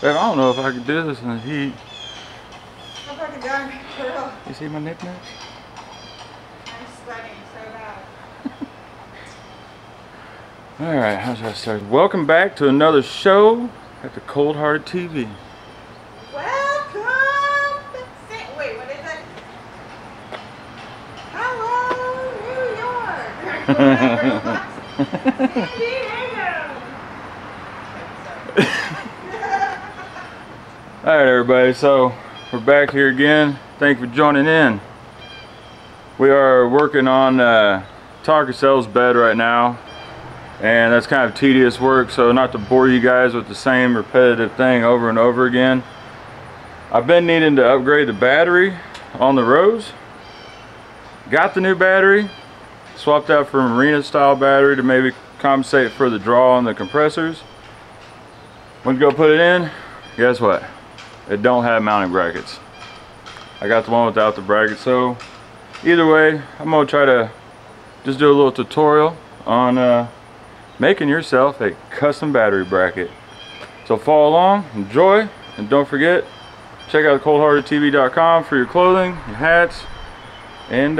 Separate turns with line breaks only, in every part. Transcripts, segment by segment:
Babe, I don't know if I could do this in the heat.
I'm fucking done, girl.
You see my knickknacks?
I'm sweating so bad.
Alright, how's that start? Welcome back to another show at the Cold Hearted TV.
Welcome to wait, what is it? Hello, New York. San Diego.
Alright everybody, so we're back here again. Thank you for joining in. We are working on Taco Cell's bed right now, and that's kind of tedious work, so not to bore you guys with the same repetitive thing over and over again. I've been needing to upgrade the battery on the Rose. Got the new battery, swapped out for a marina style battery to maybe compensate for the draw on the compressors. Went to go put it in, guess what? It don't have mounting brackets. I got the one without the bracket, so either way, I'm gonna try to just do a little tutorial on making yourself a custom battery bracket. So follow along, enjoy, and don't forget, check out coldheartedtv.com for your clothing, your hats, and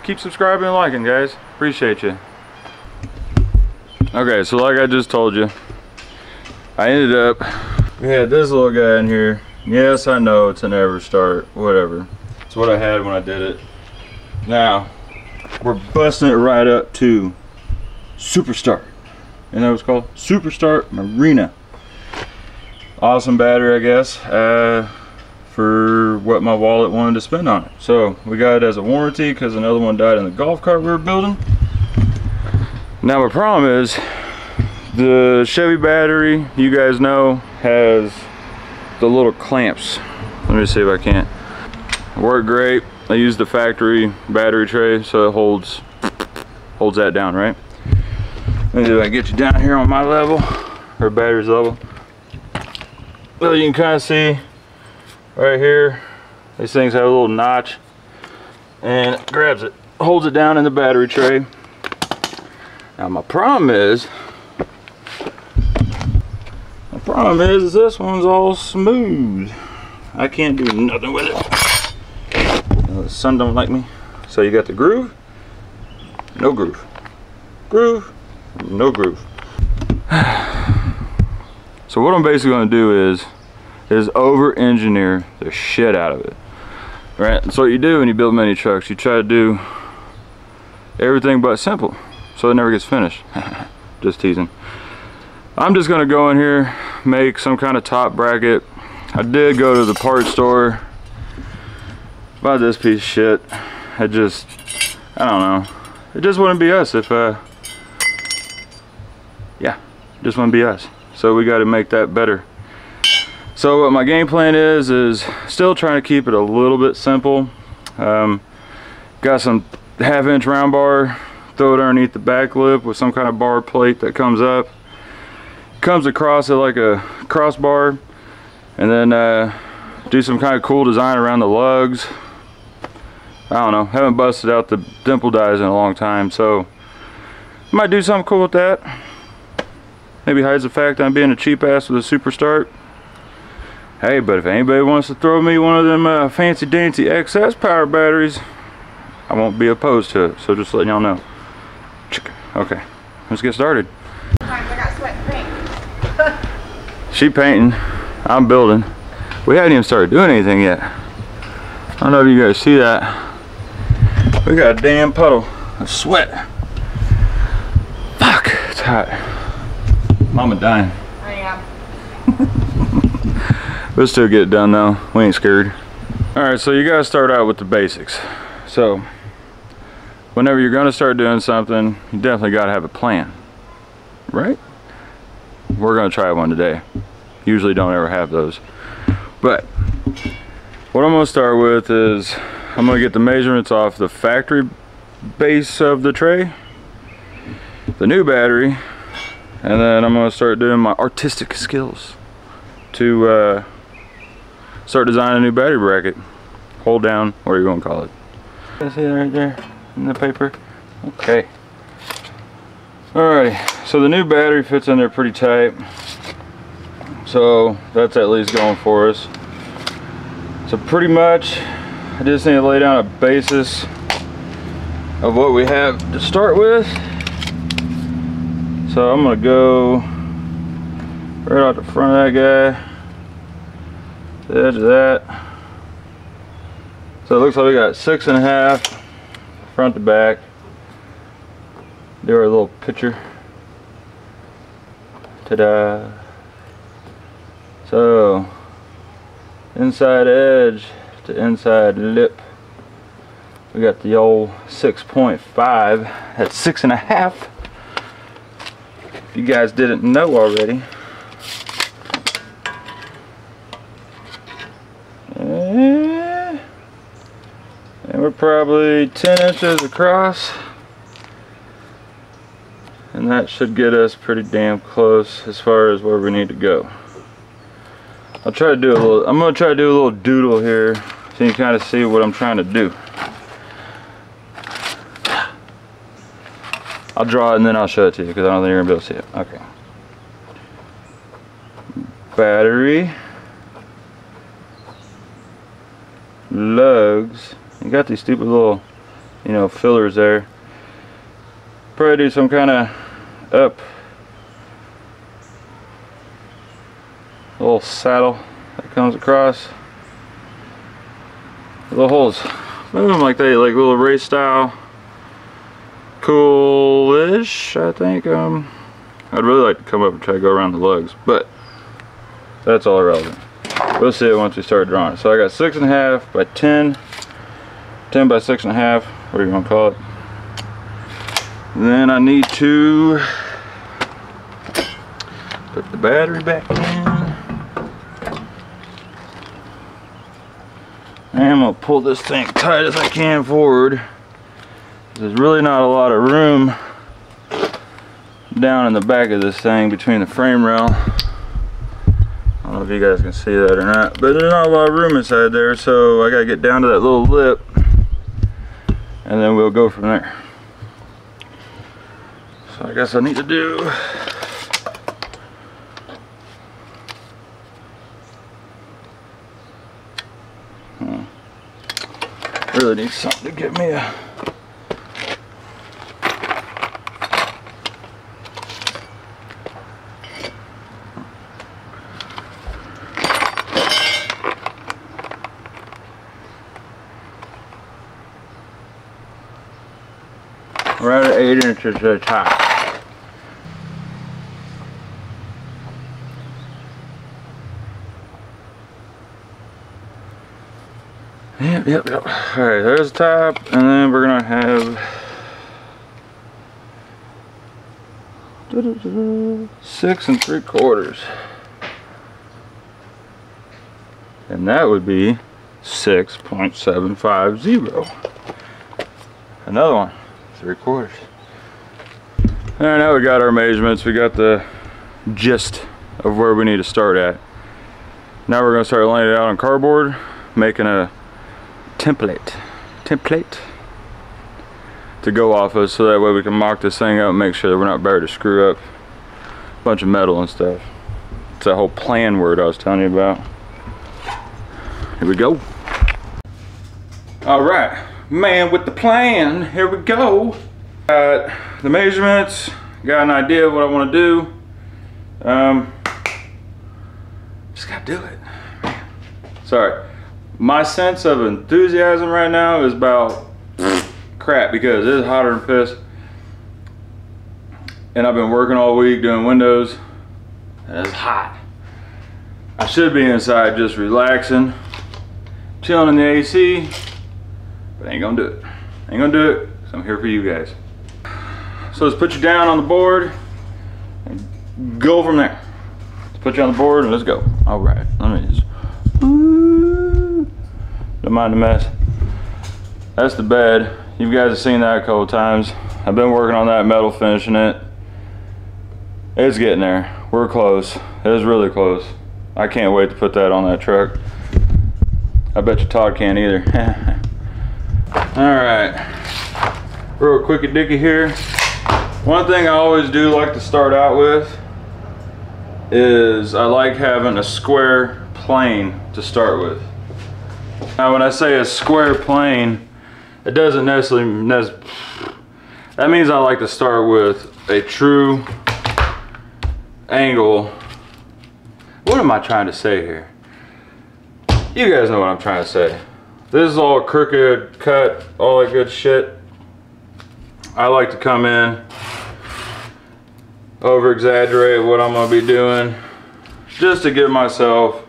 keep subscribing and liking, guys. Appreciate you. Okay, so like I just told you, I ended up, we had this little guy in here. Yes, I know it's an ever start, whatever. It's what I had when I did it. Now, we're busting it right up to Super Start. You know what it's called? Super Start Marina. Awesome battery, I guess, for what my wallet wanted to spend on it. So we got it as a warranty because another one died in the golf cart we were building. Now my problem is, the Chevy battery, you guys know, has the little clamps. Let me see if I can't. Work great. I use the factory battery tray, so it holds that down, right? Let me see if I can get you down here on my level, or battery's level. Well, you can kind of see right here, these things have a little notch, and it grabs it, holds it down in the battery tray. Now my problem is this one's all smooth. I can't do nothing with it. The sun don't like me. So you got the groove, no groove, groove, no groove. So what I'm basically going to do is over engineer the shit out of it. Right? That's what you do when you build mini trucks. You try to do everything but simple, so it never gets finished. Just teasing. I'm just gonna go in here, make some kind of top bracket. I did go to the parts store, buy this piece of shit. I don't know. It just wouldn't be us if, yeah, just wouldn't be us. So we got to make that better. So what my game plan is still trying to keep it a little bit simple. Got some 1/2 inch round bar, throw it underneath the back lip with some kind of bar plate that comes up. Comes across it like a crossbar, and then do some kind of cool design around the lugs. I don't know, haven't busted out the dimple dies in a long time, so might do something cool with that. Maybe hides the fact that I'm being a cheap ass with a Super Start. Hey, but if anybody wants to throw me one of them fancy dancy XS power batteries, I won't be opposed to it, so just letting y'all know. Okay, let's get started. She painting, I'm building. We haven't even started doing anything yet. I don't know if you guys see that. We got a damn puddle of sweat. Fuck, it's hot. Mama dying.
I am.
We'll still get it done though. We ain't scared. Alright, so you gotta start out with the basics. So, whenever you're gonna start doing something, you definitely gotta have a plan. Right? We're gonna try one today. Usually don't ever have those, but what I'm gonna start with is I'm gonna get the measurements off the factory base of the tray, the new battery, and then I'm gonna start doing my artistic skills to start designing a new battery bracket. Hold down, what are you gonna call it? See that right there in the paper? Okay. Alrighty, so the new battery fits in there pretty tight. So that's at least going for us. So pretty much I just need to lay down a basis of what we have to start with. So I'm gonna go right out the front of that guy, the edge of that. So it looks like we got 6.5 front to back. Do our little picture. Ta-da. So inside edge to inside lip, we got the old 6.5 at 6.5. If you guys didn't know already. And we're probably 10 inches across, and that should get us pretty damn close as far as where we need to go. I'm gonna try to do a little doodle here so you kind of see what I'm trying to do. I'll draw it and then I'll show it to you because I don't think you're gonna be able to see it. Okay. Battery. Lugs. You got these stupid little, you know, fillers there. Probably do some kind of up little saddle that comes across. Little holes. Move them like they, like little race style. Coolish, I think. I'd really like to come up and try to go around the lugs, but that's all irrelevant. We'll see it once we start drawing. So I got 6.5 by 10, 10 by 6.5, whatever you want to call it. And then I need to put the battery back in. And I'm gonna pull this thing tight as I can forward. There's really not a lot of room down in the back of this thing between the frame rail. I don't know if you guys can see that or not, but there's not a lot of room inside there, so I gotta get down to that little lip and then we'll go from there. So I guess I need to do really need something to get me a right at 8 inches at the top. Yep. Alright, there's the top, and then we're gonna have 6 3/4. And that would be 6.750. Another one. 3/4. Alright, now we got our measurements. We got the gist of where we need to start at. Now we're going to start laying it out on cardboard, making a template to go off of, so that way we can mock this thing up and make sure that we're not about to screw up a bunch of metal and stuff. It's that whole plan word I was telling you about. Here we go. Alright. Man with the plan, here we go. Got the measurements, got an idea of what I want to do. Just gotta do it. Man. Sorry, my sense of enthusiasm right now is about crap because it's hotter than piss. And I've been working all week doing windows, and it's hot. I should be inside just relaxing, chilling in the AC. But I ain't gonna do it. I ain't gonna do it, so I'm here for you guys. So let's put you down on the board and go from there. Let's put you on the board and let's go. All right, let me just, don't mind the mess. That's the bed. You guys have seen that a couple times. I've been working on that metal, finishing it. It's getting there. We're close. It's really close. I can't wait to put that on that truck. I bet you Todd can't either. Alright, real quickie dicky here. One thing I always do like to start out with is I like having a square plane to start with. Now when I say a square plane, it doesn't necessarily, that means I like to start with a true angle. What am I trying to say here? You guys know what I'm trying to say. This is all crooked, cut, all that good shit. I like to come in, over exaggerate what I'm gonna be doing, just to give myself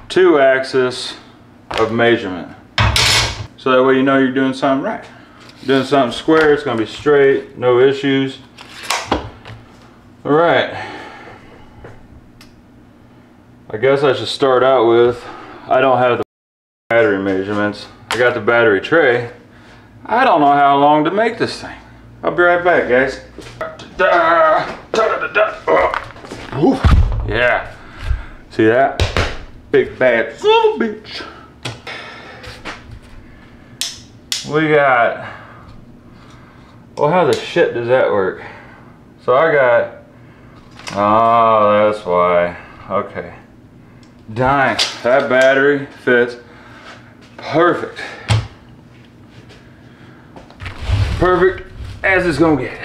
2 axes of measurement. So that way you know you're doing something right. Doing something square, it's gonna be straight, no issues. All right. I guess I should start out with, I don't have the battery measurements. I got the battery tray. I don't know how long to make this thing. I'll be right back, guys. Yeah. See that? Big bad son of a bitch. We got, well, how the shit does that work? So I got, oh, that's why. Okay. Dang, that battery fits perfect. Perfect as it's gonna get.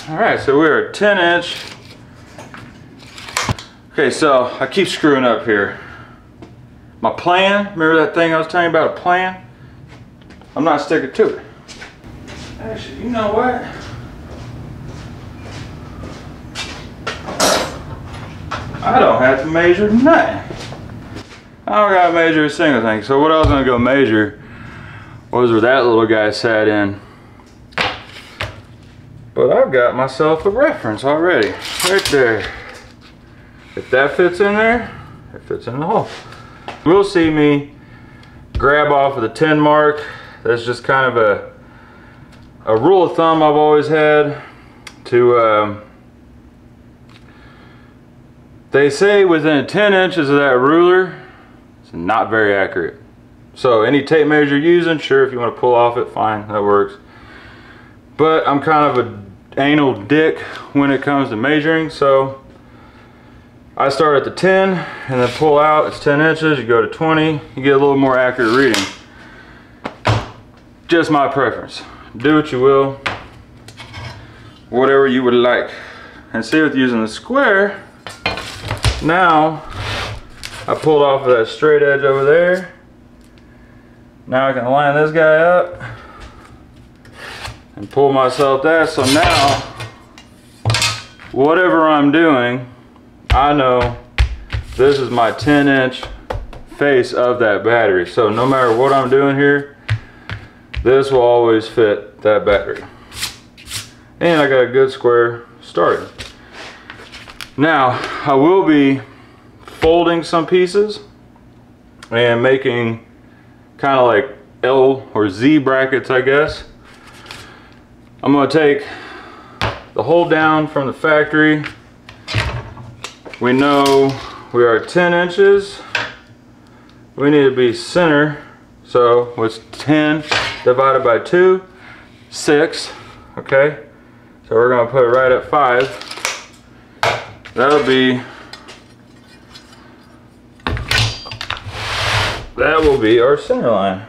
All right, so we're a 10-inch. Okay, so I keep screwing up here. My plan, remember that thing I was telling you about, a plan? I'm not sticking to it. Actually, you know what? I don't have to measure nothing. I don't gotta measure a single thing. So what I was gonna go measure was where that little guy sat in. But I've got myself a reference already, right there. If that fits in there, it fits in the hole. We'll see me grab off of the 10 mark. That's just kind of a rule of thumb I've always had to, they say within 10 inches of that ruler, it's not very accurate. So any tape measure you're using, sure, if you want to pull off it, fine, that works. But I'm kind of an anal dick when it comes to measuring, so I start at the 10 and then pull out. It's 10 inches, you go to 20, you get a little more accurate reading. Just my preference. Do what you will, whatever you would like. And see, with using the square, now I pulled off of that straight edge over there. Now I can line this guy up and pull myself that. So now, whatever I'm doing, I know this is my 10-inch face of that battery. So no matter what I'm doing here, this will always fit that battery. And I got a good square starting. Now, I will be folding some pieces and making kind of like L or Z brackets, I guess. I'm going to take the hole down from the factory. We know we are 10 inches. We need to be center. So what's 10 divided by 2? 6. Okay. So we're going to put it right at 5. That'll be, that will be our center line.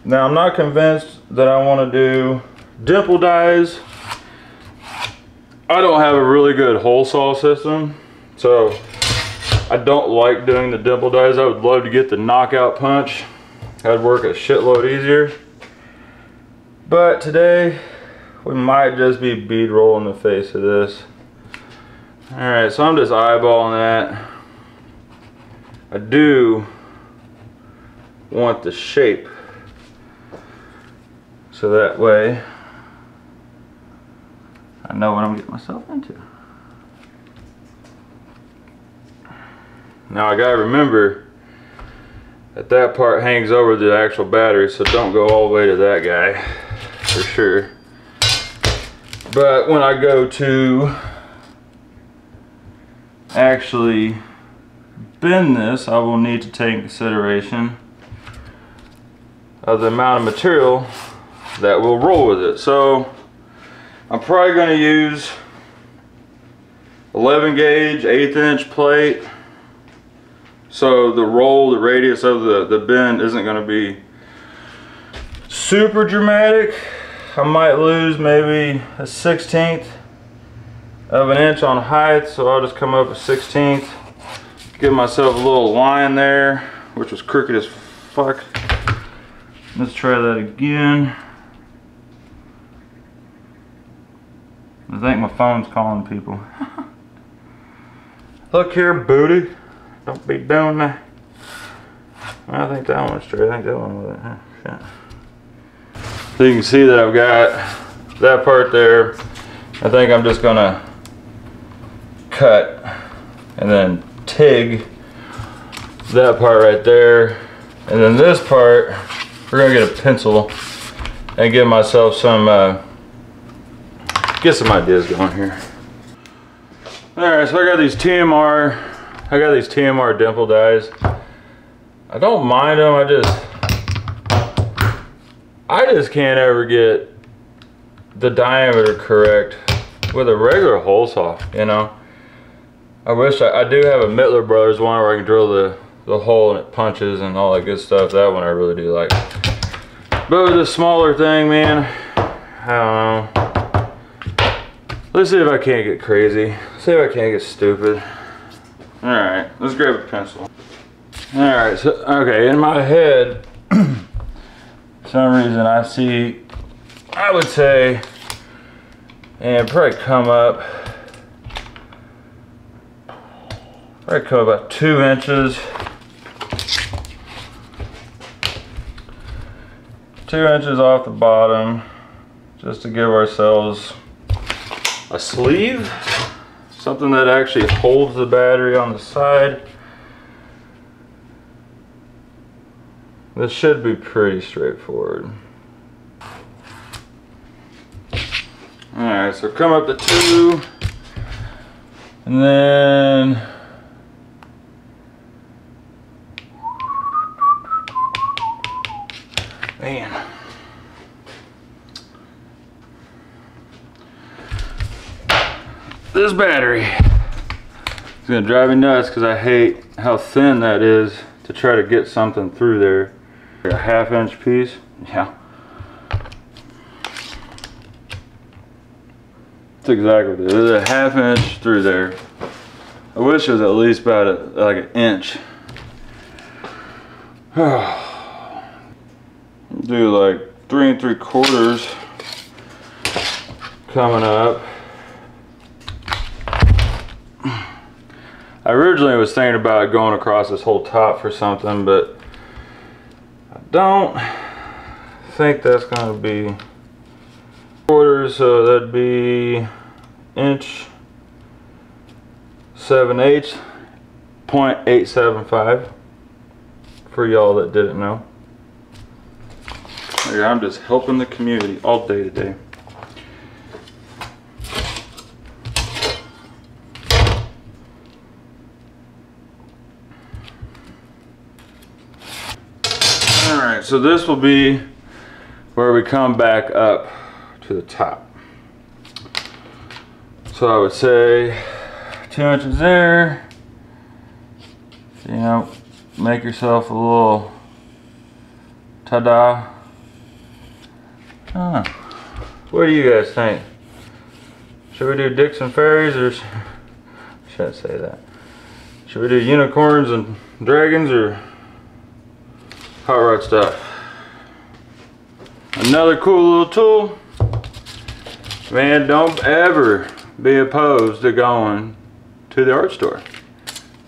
Now I'm not convinced that I want to do dimple dies. I don't have a really good hole saw system, so I don't like doing the dimple dies. I would love to get the knockout punch. That'd work a shitload easier. But today we might just be bead rolling the face of this. Alright, so I'm just eyeballing that. I do want the shape, so that way I know what I'm getting myself into. Now I gotta remember that that part hangs over the actual battery, so don't go all the way to that guy for sure. But when I go to actually bend this, I will need to take into consideration of the amount of material that will roll with it. So I'm probably going to use 11 gauge, 1/8 inch plate. So the roll, the radius of the bend isn't going to be super dramatic. I might lose maybe a 1/16 of an inch on height, so I'll just come up a 1/16, give myself a little line there, which was crooked as fuck. Let's try that again. I think my phone's calling people. Look here, booty. Don't be doing that. I think that one's straight. I think that one was it. Huh? Shit. So you can see that I've got that part there. I think I'm just gonna cut and then TIG that part right there. And then this part, we're gonna get a pencil and give myself some, get some ideas going here. All right, so I got these TMR dimple dies. I don't mind them, I just can't ever get the diameter correct with a regular hole saw, you know. I wish I do have a Mittler Brothers one where I can drill the hole and it punches and all that good stuff. That one I really do like. But with this smaller thing, man, I don't know. Let's see if I can't get crazy. Let's see if I can't get stupid. All right, let's grab a pencil. All right, so, okay, in my head, for some reason I see, I would say, and probably come up about 2 inches. 2 inches off the bottom, just to give ourselves a sleeve, something that actually holds the battery on the side. This should be pretty straightforward. Alright, so come up to 2, and then man, this battery is gonna drive me nuts because I hate how thin that is to try to get something through there. A 1/2 inch piece, yeah. That's exactly what it is. There's a 1/2 inch through there. I wish it was at least about like an inch. Do like 3 3/4 coming up. I originally was thinking about going across this whole top for something, but I don't think that's going to be quarters, so that'd be inch 7/8, 0.875 for y'all that didn't know. I'm just helping the community all day today. Alright, so this will be where we come back up to the top. So I would say 2 inches there. You know, make yourself a little ta-da. Huh. What do you guys think? Should we do dicks and fairies, or I shouldn't say that. Should we do unicorns and dragons, or hot rod stuff? Another cool little tool. Man, don't ever be opposed to going to the art store.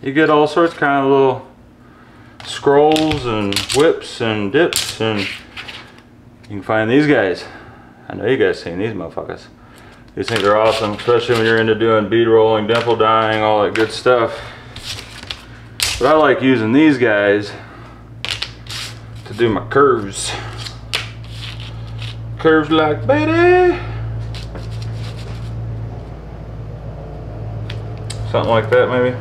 You get all sorts of kind of little scrolls and whips and dips, and you can find these guys. I know you guys seen these motherfuckers. These things are awesome, especially when you're into doing bead rolling, dimple dyeing, all that good stuff. But I like using these guys to do my curves. Curves like Betty. Something like that, maybe.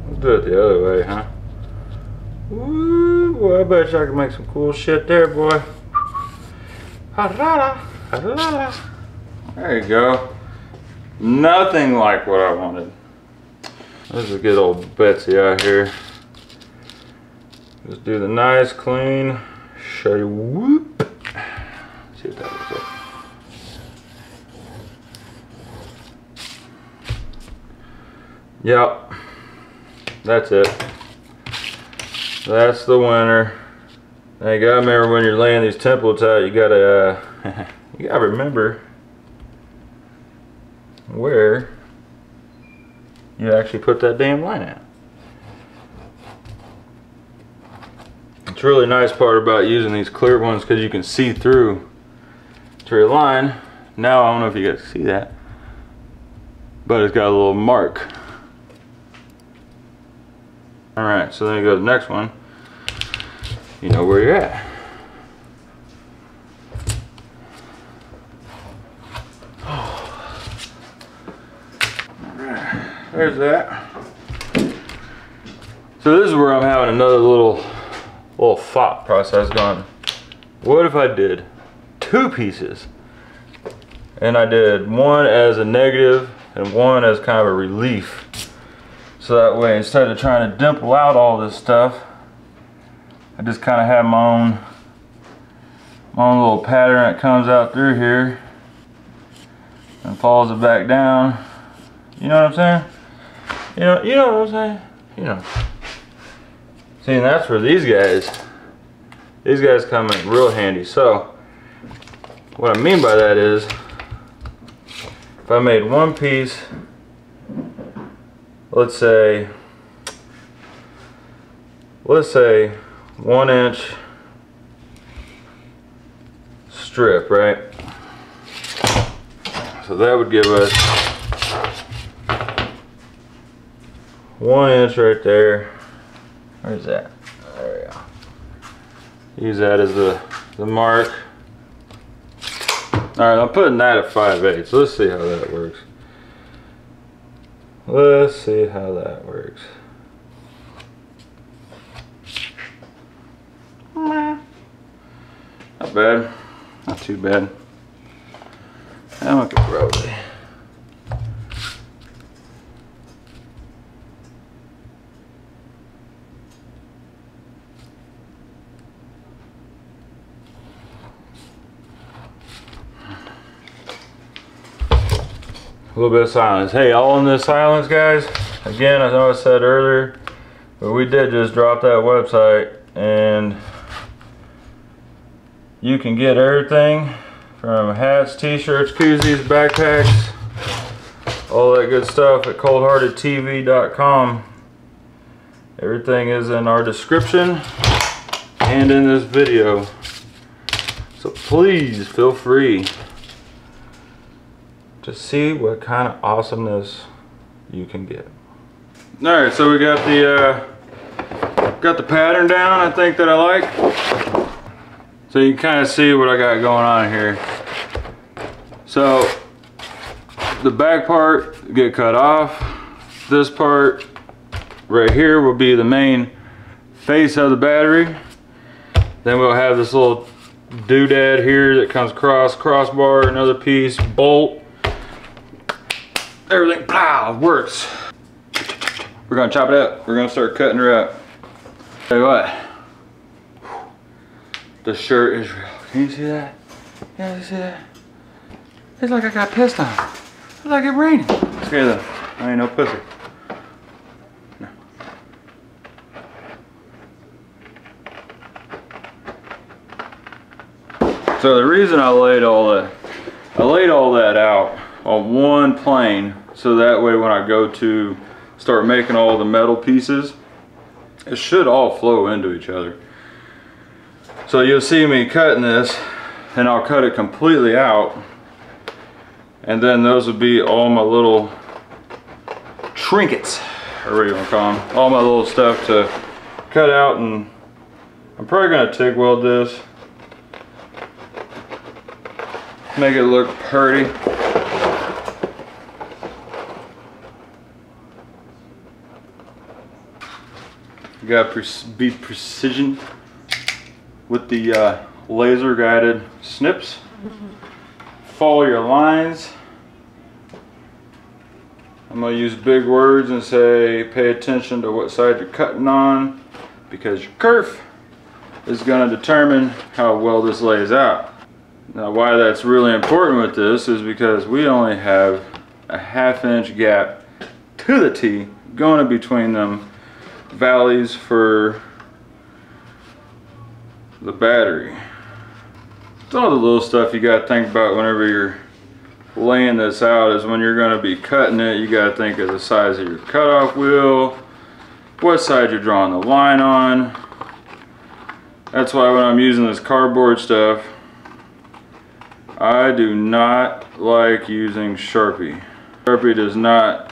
Let's do it the other way, huh? Woo, boy, I bet you I can make some cool shit there, boy. There you go. Nothing like what I wanted. This is good old Betsy out here. Just do the nice, clean, shutty whoop. See what that looks like. Yep, that's it. That's the winner. Now you gotta remember when you're laying these templates out, you gotta you gotta remember where you actually put that damn line at. It's a really nice part about using these clear ones because you can see through to your line. Now I don't know if you guys can see that, but it's got a little mark. Alright, so then you go to the next one. You know where you're at. Alright, there's that. So this is where I'm having another little thought process going. What if I did 2 pieces? And I did one as a negative and one as kind of a relief. So that way, instead of trying to dimple out all this stuff, I just kind of have my own little pattern that comes out through here and follows it back down. You know what I'm saying? You know what I'm saying? You know. See, and that's where these guys come in real handy. So, what I mean by that is, if I made one piece, let's say 1 inch strip, right? So that would give us 1 inch right there. Where's that? There we go. Use that as the mark. Alright, I'm putting that at 5/8. So let's see how that works. Let's see how that works. Not bad. Not too bad. Now I could probably. A little bit of silence. Hey, all in this silence, guys. Again, I know I said earlier, but we did just drop that website, and you can get everything from hats, t-shirts, koozies, backpacks, all that good stuff at coldheartedtv.com. Everything is in our description and in this video. So please feel free to see what kind of awesomeness you can get. Alright, so we got the pattern down, I think, that I like. So you can kind of see what I got going on here. So the back part get cut off. This part right here will be the main face of the battery. Then we'll have this little doodad here that comes across, crossbar, another piece, bolt. Everything, pow, works. We're gonna chop it up. We're gonna start cutting her up. Tell you what, the shirt is real. Can you see that? Yeah, you see that? It's like I got pissed on. It's like it's raining. Scare them. I ain't no pussy. No. So the reason I laid all that out on one plane, so that way when I go to start making all the metal pieces, it should all flow into each other. So you'll see me cutting this, and I'll cut it completely out, and then those will be all my little trinkets, or what do you want to call them, all my little stuff to cut out. And I'm probably going to TIG weld this, make it look pretty. You gotta be precision with the laser guided snips. Follow your lines. I'm gonna use big words and say pay attention to what side you're cutting on, because your kerf is gonna determine how well this lays out. Now why that's really important with this is because we only have a 1/2 inch gap to the T going in between them valleys for the battery. It's all the little stuff you gotta think about whenever you're laying this out, is when you're gonna be cutting it, you gotta think of the size of your cutoff wheel, what side you're drawing the line on. That's why when I'm using this cardboard stuff, I do not like using Sharpie. Sharpie does not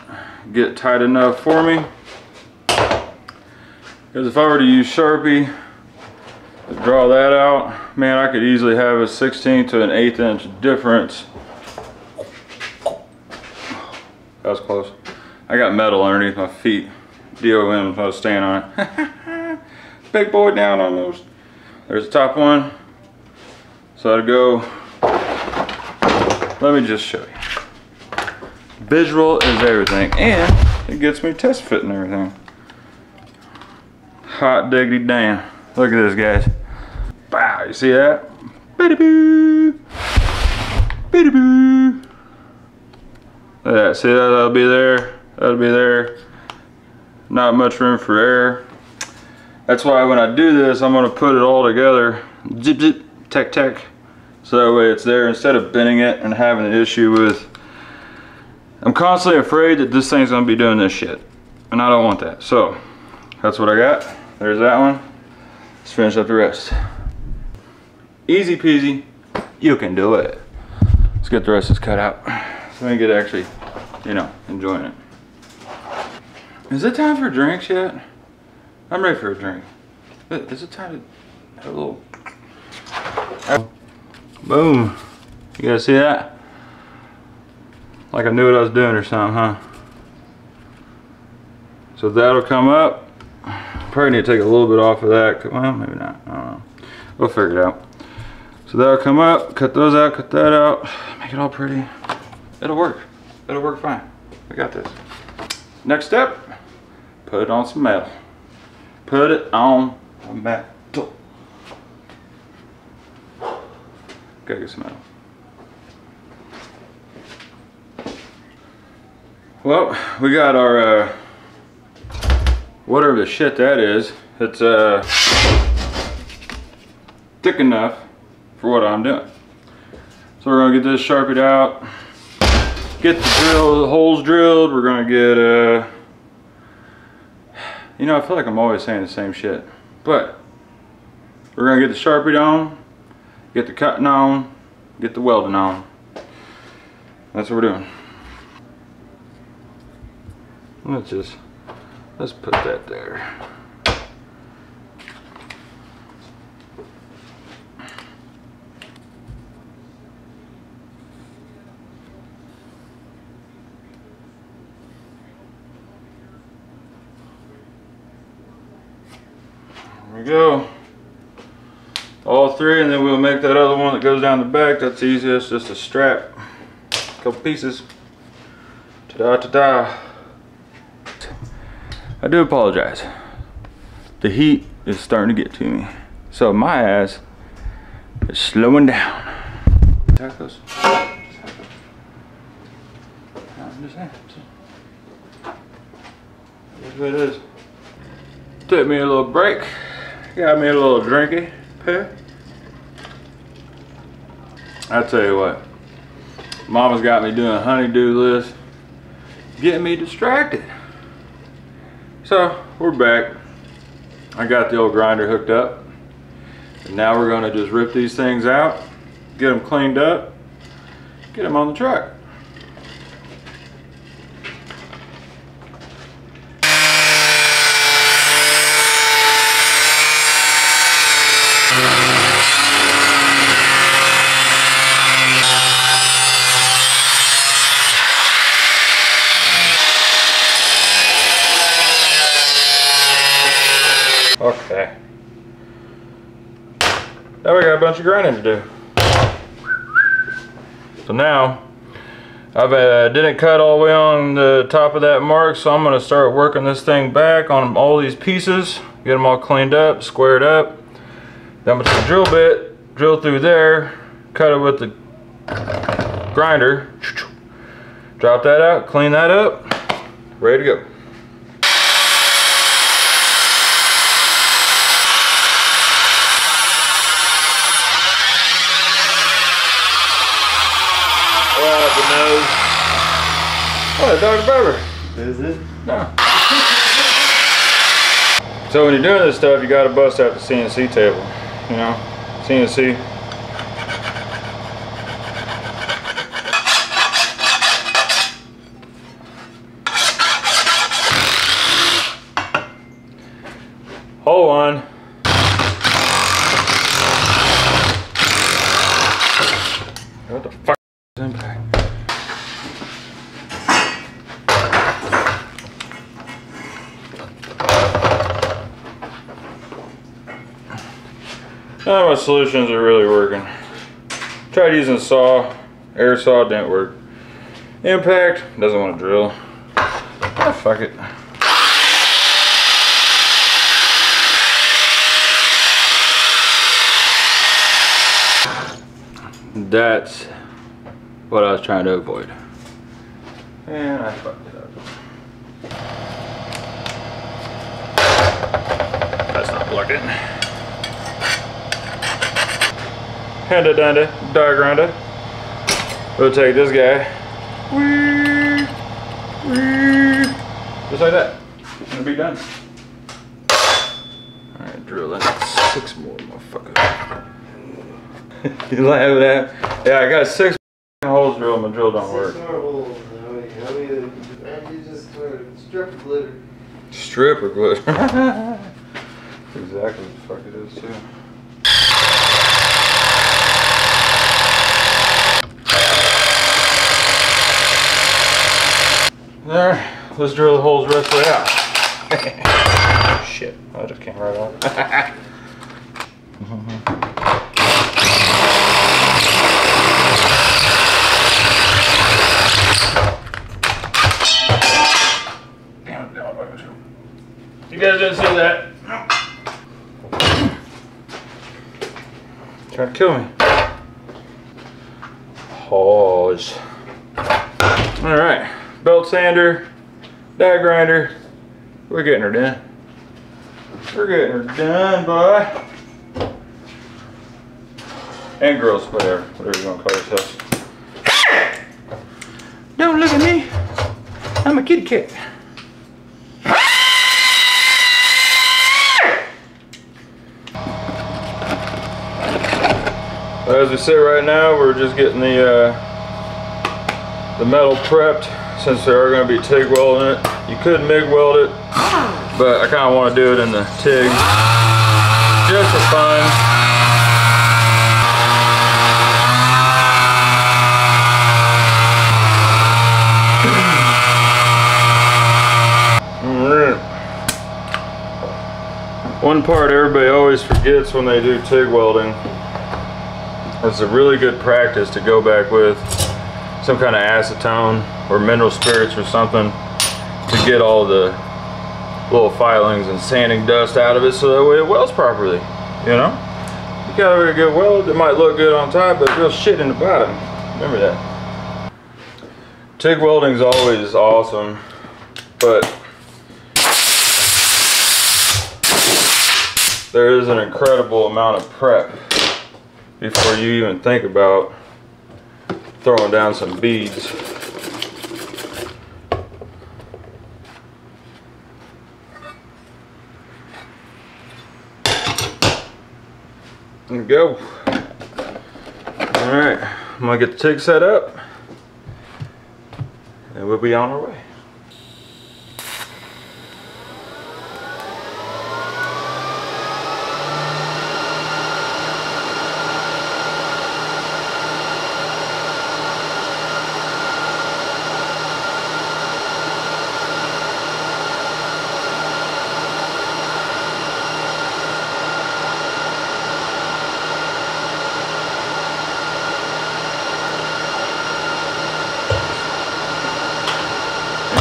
get tight enough for me. Because if I were to use Sharpie to draw that out, man, I could easily have a 1/16 to an 1/8 inch difference. That was close. I got metal underneath my feet. DOM if I was staying on it. Big boy down almost. There's the top one. So to go, let me just show you. Visual is everything, and it gets me test fit and everything. Hot diggity damn. Look at this, guys. Wow, you see that? Biddy-boo. Biddy-boo. Look at that. See that? That'll be there. That'll be there. Not much room for error. That's why when I do this, I'm going to put it all together. Zip, zip, tack, tack. So that way it's there instead of bending it and having an issue with. I'm constantly afraid that this thing's going to be doing this shit. And I don't want that. So that's what I got. There's that one. Let's finish up the rest. Easy peasy. You can do it. Let's get the rest of this cut out. So we get actually, you know, enjoying it. Is it time for drinks yet? I'm ready for a drink. Is it time to have a little... Boom. You guys see that? Like I knew what I was doing or something, huh? So that'll come up. Probably need to take a little bit off of that. Well, maybe not. I don't know. We'll figure it out. So that'll come up. Cut those out. Cut that out. Make it all pretty. It'll work. It'll work fine. We got this. Next step. Put it on some metal. Put it on a metal. Gotta get some metal. Well, we got our whatever the shit that is. It's thick enough for what I'm doing. So we're gonna get this sharpied out. Get the holes drilled. We're gonna get you know, I feel like I'm always saying the same shit, but we're gonna get the Sharpie on, get the cutting on, get the welding on. That's what we're doing. Let's put that there. There we go. All three, and then we'll make that other one that goes down the back. That's easy. It's just a strap. A couple pieces. Ta-da, ta-da. I do apologize. The heat is starting to get to me. So my ass is slowing down. Tack those. I'm just saying. That's what it is. Took me a little break. Got me a little drinky. I tell you what, Mama's got me doing a honey-do list, getting me distracted. So we're back. I got the old grinder hooked up, and now we're going to just rip these things out, get them cleaned up, get them on the truck. Now we got a bunch of grinding to do. So now, I didn't cut all the way on the top of that mark, so I'm going to start working this thing back on all these pieces, get them all cleaned up, squared up. Then I'm going to take a drill bit, drill through there, cut it with the grinder, drop that out, clean that up, ready to go. Oh, Dr. Pepper.
Is it?
No. So when you're doing this stuff, you got to bust out the CNC table. You know, CNC. Hole one. What the fuck is impact? None of my solutions are really working. Tried using saw, air saw, didn't work. Impact, doesn't want to drill. Ah, fuck it. That's what I was trying to avoid. And I fucked it up. That's not plugged in. Handa dunda, die grinder. We'll take this guy. Just like that. It'll be done. Alright, drill in 6 more, motherfucker. You laugh at that? Yeah, I got 6 holes drilled, my drill don't work.
6 more holes. I mean, you just strip of glitter.
Strip of glitter. Exactly what the fuck it is, too. There, let's drill the holes the rest of the way out. Shit, I just came right off. You guys didn't see that? Trying to kill me. Hose. Alright. Belt sander, die grinder. We're getting her done. We're getting her done, boy. And girls, whatever you want to call yourself. Don't look at me. I'm a kitty cat. As we sit right now, we're just getting the metal prepped. Since they are going to be TIG welding it, you could MIG weld it, but I kind of want to do it in the TIG just for fun. One part everybody always forgets when they do TIG welding. It's a really good practice to go back with some kind of acetone or mineral spirits or something to get all the little filings and sanding dust out of it, so that way it welds properly. You know, you got a very good weld. It might look good on top, but real shit in the bottom. Remember that. TIG welding is always awesome, but there is an incredible amount of prep before you even think about throwing down some beads. There we go. Alright, I'm gonna get the TIG set up and we'll be on our way.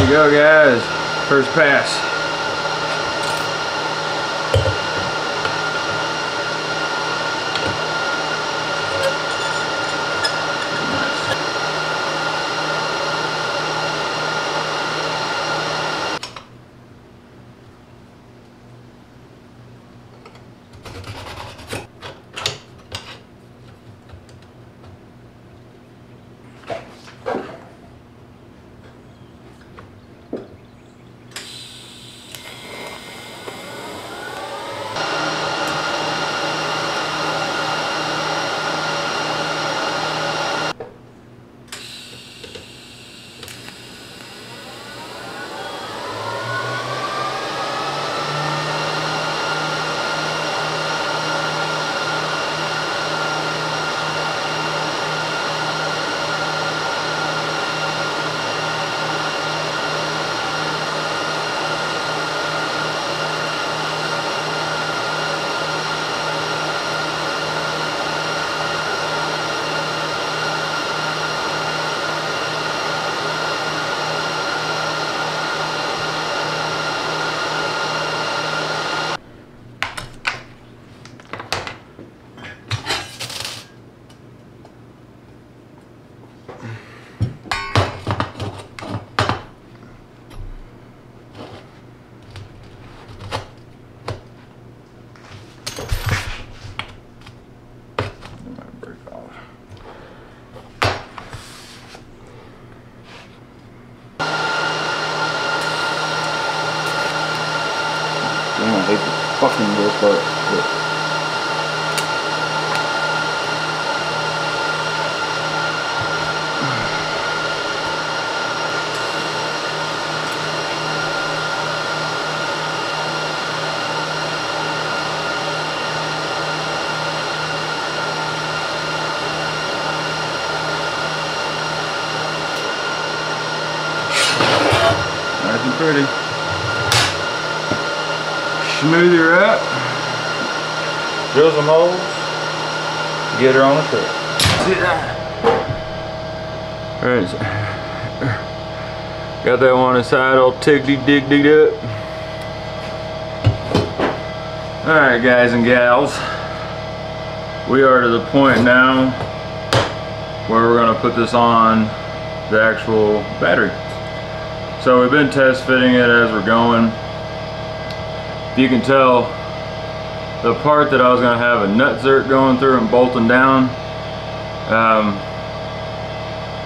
Here we go, guys. First pass.
Damn, I hate this fucking little part.
Nice and pretty. Smooth her up. Drill some holes. Get her on the truck. Alright, so got that one inside all tiggedy-digged up. Alright, guys and gals, we are to the point now where we're going to put this on the actual battery. So we've been test fitting it as we're going. If you can tell, the part that I was going to have a nut zert going through and bolting down,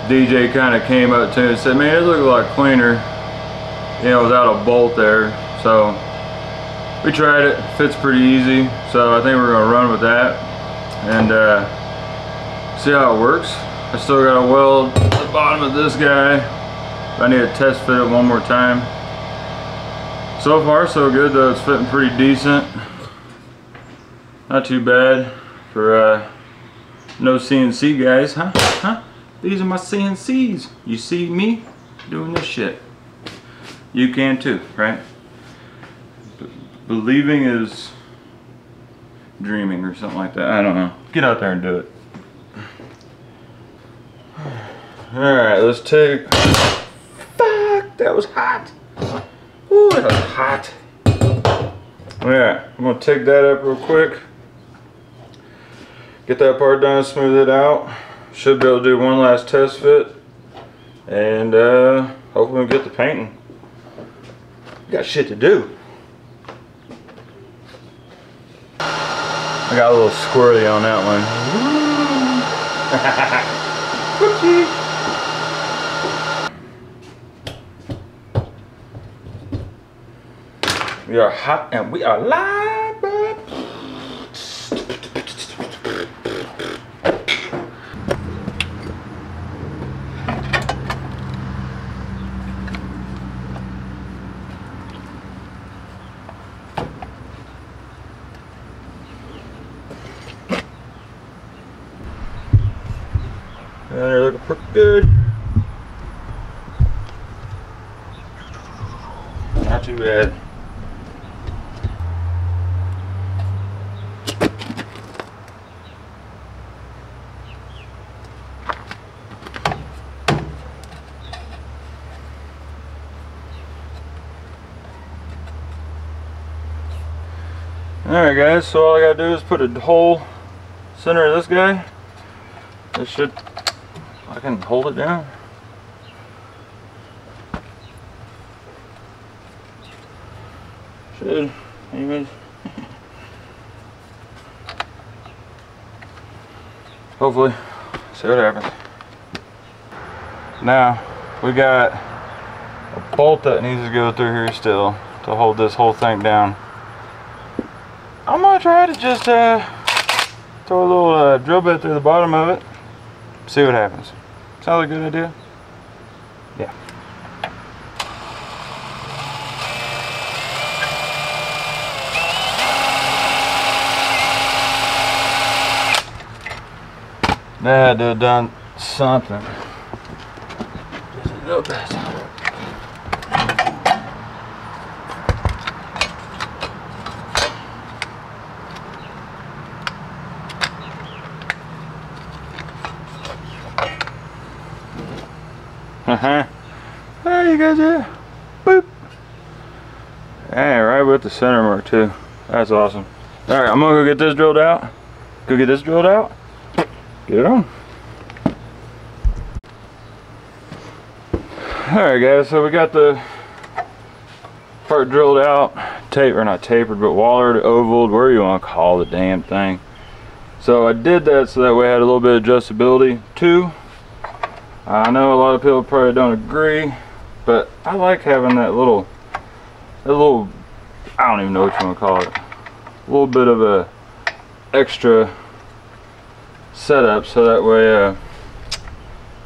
DJ kind of came up to me and said, man, it looks a lot cleaner, you know, without a bolt there. So we tried it, fits pretty easy, so I think we're going to run with that and see how it works. I still got to weld the bottom of this guy. I need to test fit it one more time. So far so good though, it's fitting pretty decent. Not too bad for no CNC guys, huh? These are my CNCs. You see me doing this shit. You can too, right? Believing is dreaming or something like that. I don't know. Get out there and do it. Alright, let's take... Fuck, that was hot. Ooh, that was hot. Alright, I'm going to take that up real quick. Get that part done, smooth it out. Should be able to do one last test fit. And hopefully we'll get the painting. Got shit to do. I got a little squirrely on that one. We are hot and we are live, bud. And they're looking pretty good. Not too bad. Alright guys, so all I gotta do is put a hole center of this guy. This should, I can hold it down. Should, anyways. Hopefully, see what happens. Now, we got a bolt that needs to go through here still to hold this whole thing down. I'm gonna try to just throw a little drill bit through the bottom of it, see what happens. Sound like a good idea? Yeah. That had to have done something. Just a little bit. There you guys are. Boop. Hey, right with the center mark too. That's awesome. Alright, I'm gonna go get this drilled out. Go get this drilled out. Get it on. Alright guys, so we got the part drilled out, not tapered, but wallered, ovaled, whatever you want to call the damn thing. So I did that so that way I had a little bit of adjustability too. I know a lot of people probably don't agree, but I like having that little, I don't even know what you want to call it, a little bit of a extra setup so that way,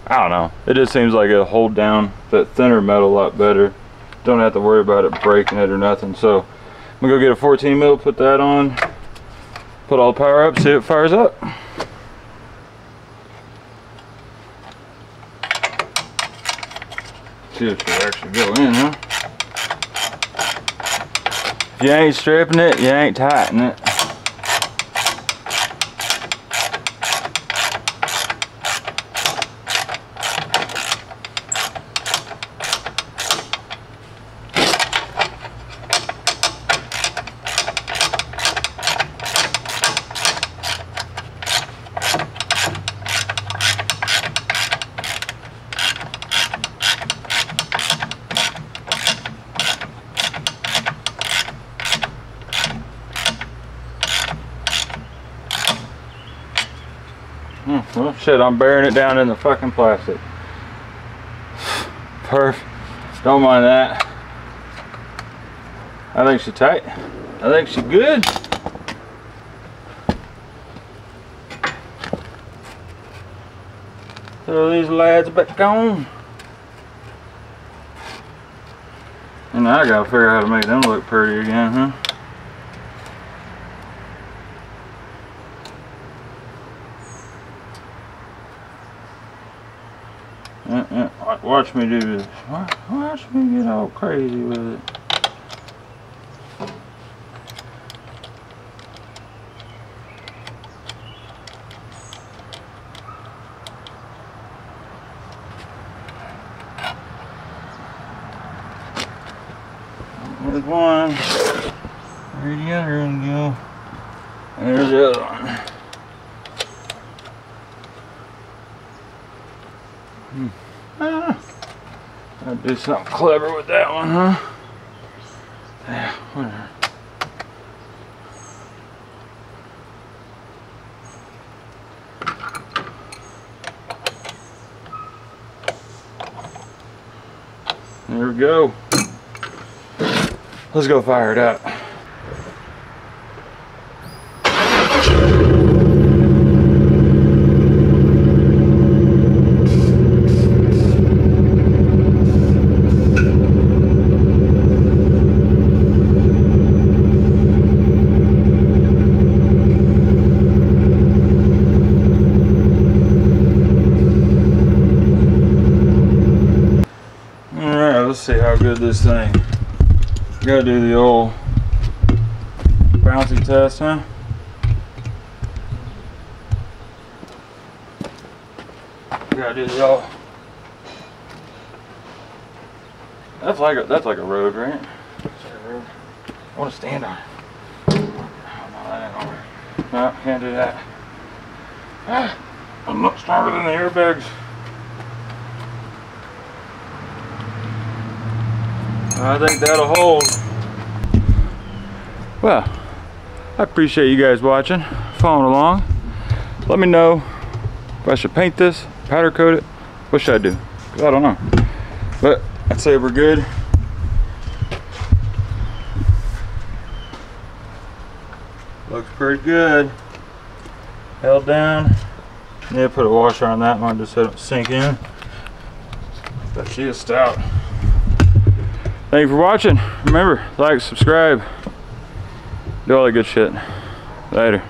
I don't know, it just seems like it'll hold down that thinner metal a lot better. Don't have to worry about it breaking it or nothing. So I'm gonna go get a 14 mil, put that on, put all the power up, see if it fires up. See if it'll actually go in, huh? If you ain't stripping it, you ain't tightening it. Well, shit, I'm burying it down in the fucking plastic. Perfect. Don't mind that. I think she's tight. I think she's good. Throw these lads back on. And now I gotta figure out how to make them look pretty again, huh? Watch me do this. Watch me get all crazy with it. There's one. Where'd the other one go? There's the other one. I'd do something clever with that one, huh? Yeah, whatever. There we go. Let's go fire it up. Let's see how good this thing. Gotta do the old bouncy test, huh? Gotta do the old. That's like a road, right? That's like a road. I want to stand on it. No, can't do that. I'm not stronger than the airbags. I think that'll hold. Well, I appreciate you guys watching, following along. Let me know if I should paint this, powder coat it. What should I do? 'Cause I don't know. But I'd say we're good. Looks pretty good. Held down. Yeah, put a washer on that one just so it don't sink in. But she is stout. Thank you for watching. Remember, like, subscribe, do all that good shit. Later.